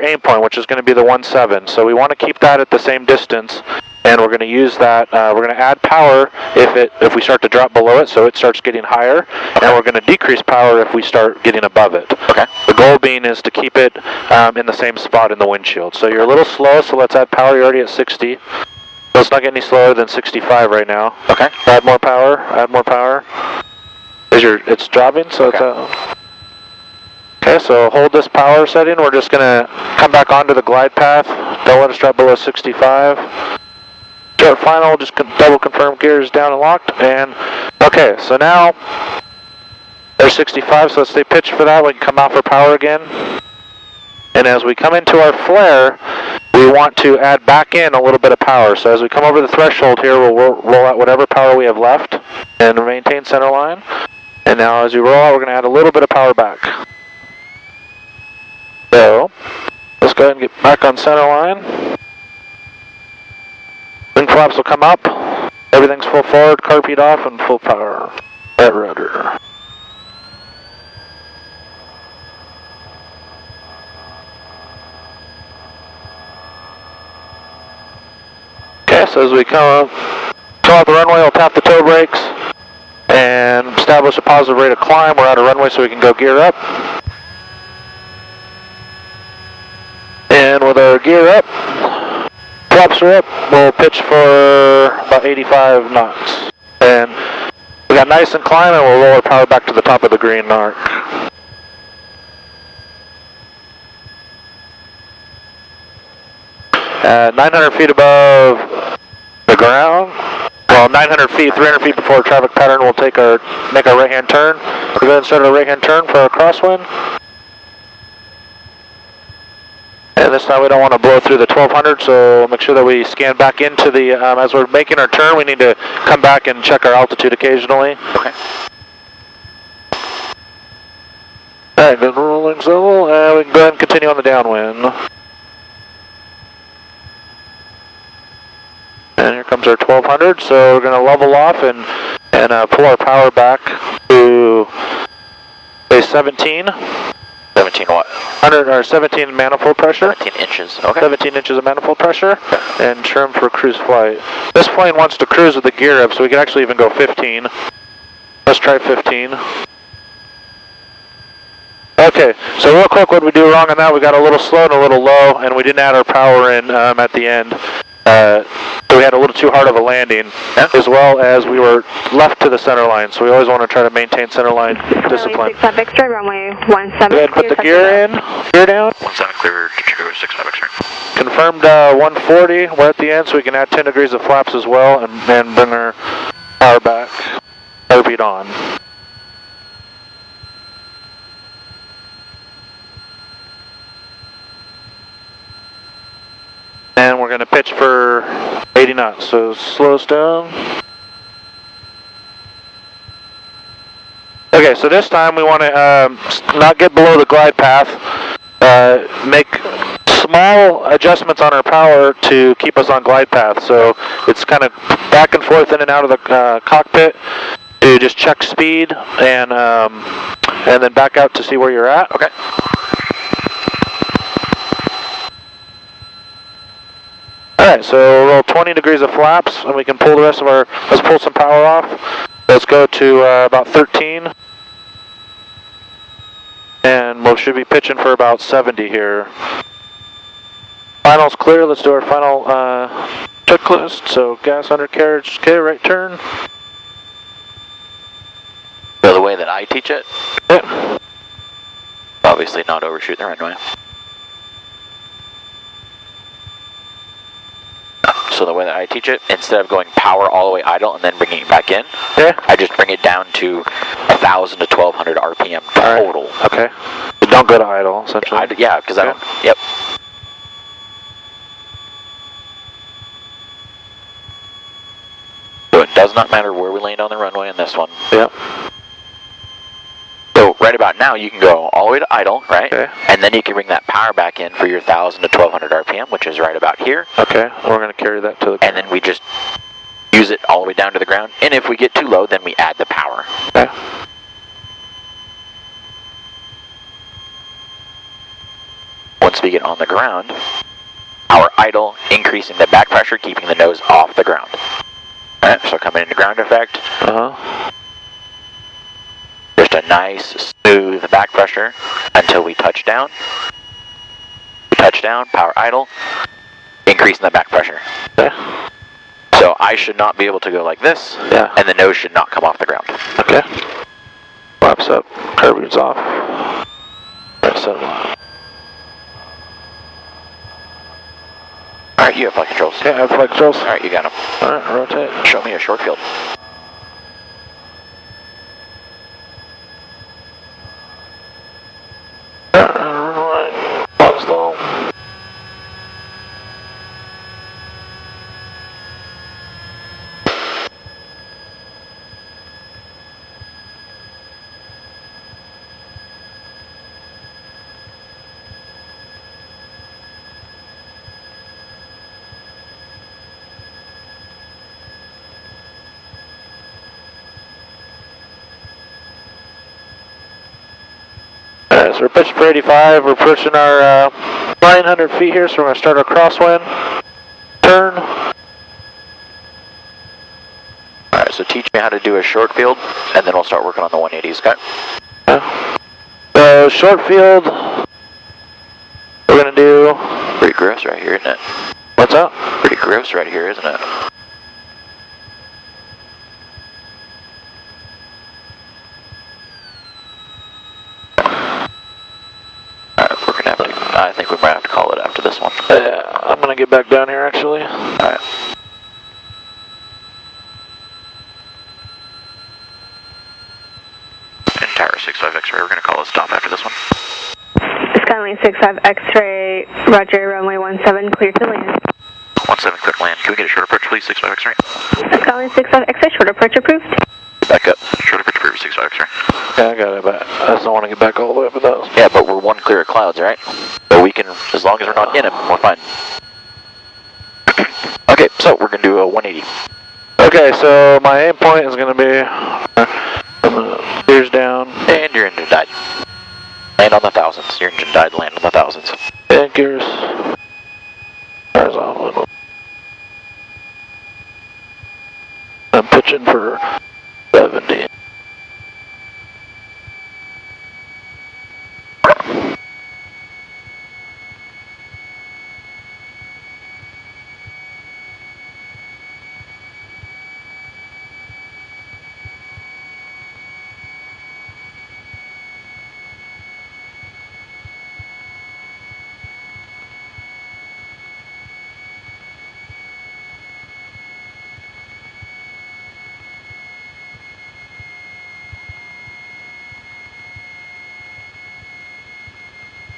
aim point, which is going to be the 1.7. So we want to keep that at the same distance, and we're going to use that. We're going to add power if we start to drop below it, so it starts getting higher, and we're going to decrease power if we start getting above it. Okay. The goal being is to keep it in the same spot in the windshield. So you're a little slow, so let's add power. You're already at 60. So let's not get any slower than 65 right now. Okay. Add more power. Add more power. It's dropping, so okay. It's okay, so hold this power setting. We're just going to come back onto the glide path. Don't let us drop below 65. Start final, just double confirm gears down and locked. And okay, so now there's 65, so let's stay pitched for that. We can come out for power again. And as we come into our flare, we want to add back in a little bit of power. So as we come over the threshold here, we'll roll out whatever power we have left and maintain center line. And now as we roll out, we're going to add a little bit of power back. So let's go ahead and get back on center line. Wing flaps will come up. Everything's full forward, carpet off, and full power at rudder. Okay, so as we come out the runway, we'll tap the toe brakes and establish a positive rate of climb. We're out of runway, so we can go gear up. And with our gear up, flaps are up, we'll pitch for about 85 knots. And we got nice and climb, and we'll roll our power back to the top of the green arc. At 900 feet above the ground, well, 900 feet, 300 feet before traffic pattern, we'll make our right-hand turn. We'll go ahead and start our right-hand turn for our crosswind. And this time we don't want to blow through the 1200, so make sure that we scan back into the, as we're making our turn, we need to come back and check our altitude occasionally. Okay. Alright, good rolling level, and we can go ahead and continue on the downwind. And here comes our 1200, so we're going to level off and pull our power back to, say, 17. 17 what? 17 manifold pressure. 17 inches, okay. 17 inches of manifold pressure, and trim for cruise flight. This plane wants to cruise with the gear up, so we can actually even go 15. Let's try 15. Okay, so real quick, what did we do wrong on that? We got a little slow and a little low, and we didn't add our power in at the end. So we had a little too hard of a landing, as well as we were left to the center line. So we always want to try to maintain center line discipline. 65 extra, runway 17. Go ahead and put the gear in, gear down. 17 clear to Chicago 65 extra. Confirmed 140. We're at the end, so we can add 10 degrees of flaps as well, and bring our power back. Airspeed on. And we're going to pitch for 80 knots, so slow us down. Okay, so this time we want to not get below the glide path, make small adjustments on our power to keep us on glide path. So it's kind of back and forth in and out of the cockpit to just check speed and then back out to see where you're at. Okay. Alright, so we'll roll 20 degrees of flaps, and we can pull the rest of our, let's pull some power off. Let's go to about 13. And we should be pitching for about 70 here. Final's clear, let's do our final checklist. So gas undercarriage, okay, right turn. So the way that I teach it? Yeah. Obviously not overshoot the runway. So the way that I teach it, instead of going power all the way idle and then bringing it back in, I just bring it down to 1,000 to 1,200 RPM total. Right. Okay. But don't go to idle, essentially. Yeah, because I don't, yep. So it does not matter where we land on the runway in this one. Yep. So right about now you can go all the way to idle, right? Okay. And then you can bring that power back in for your 1,000 to 1,200 RPM, which is right about here. Okay, we're going to carry that to the ground. And then we just use it all the way down to the ground. And if we get too low, then we add the power. Okay. once we get on the ground, power idle, increasing the back pressure, keeping the nose off the ground. Alright, so coming into ground effect. Just a nice, smooth back pressure until we touch down. Touch down, power idle, increasing the back pressure. Okay. So I should not be able to go like this, and the nose should not come off the ground. Okay. Flaps up, curbing's off. Right, set them off. Alright, you have flight controls. Okay, I have flight controls. Alright, you got them. Alright, rotate. Show me a short field. So we're pitching for 85, we're pushing our 900 feet here, so we're going to start our crosswind, turn. Alright, so teach me how to do a short field, and then we'll start working on the 180s, okay? So short field, we're going to do... Pretty gross right here, isn't it? What's up? Pretty gross right here, isn't it? I think we might have to call it after this one. Yeah, I'm going to get back down here actually. Alright. And Tower 65 X-ray, we're going to call a stop after this one. Skyline 65 X-ray, Roger, runway 17, clear to land. 17, clear to land. Can we get a short approach, please, 65 X-ray? Skyline 65 X-ray, short approach approved. Back up. Short approach approved, 65 X-ray. Yeah, I got it, but I just don't want to get back all the way up with those. Yeah, but we're one clear of clouds, right? So we can, as long as we're not in them, we're fine. Okay, so we're going to do a 180. Okay, so my aim point is going to be gears down. And your engine died. Land on the thousands. Your engine died, land on the thousands. And gears. Cars off a little. I'm pitching for 70.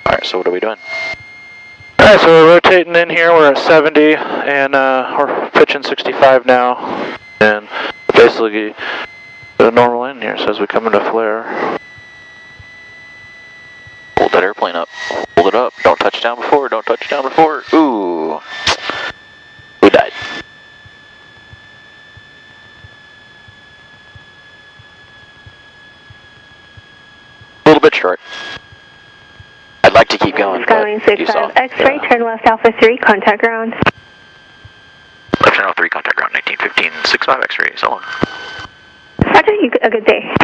Alright, so what are we doing? Alright, so we're rotating in here, we're at 70, and we're pitching 65 now. And basically, the normal in here, so as we come into flare. Hold that airplane up. Hold it up. Don't touch down before, don't touch down before. Ooh. Who died? A little bit short. I'd like to keep going. Skyline 65 X-ray, turn left Alpha 3, contact ground. Left channel 3, contact ground 1915, 65 X-ray, so long. Roger, you a good day.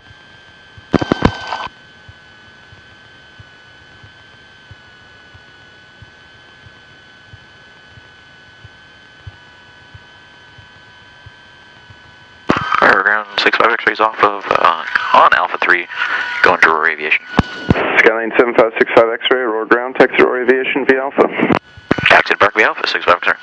Alright, ground 65 X-rays off of, on Alpha 3, going to Aurora Aviation. Skyline 7565 X-ray, Aurora ground, taxi Aurora Aviation via Alpha. Taxi to Park via Alpha, 65 X-ray.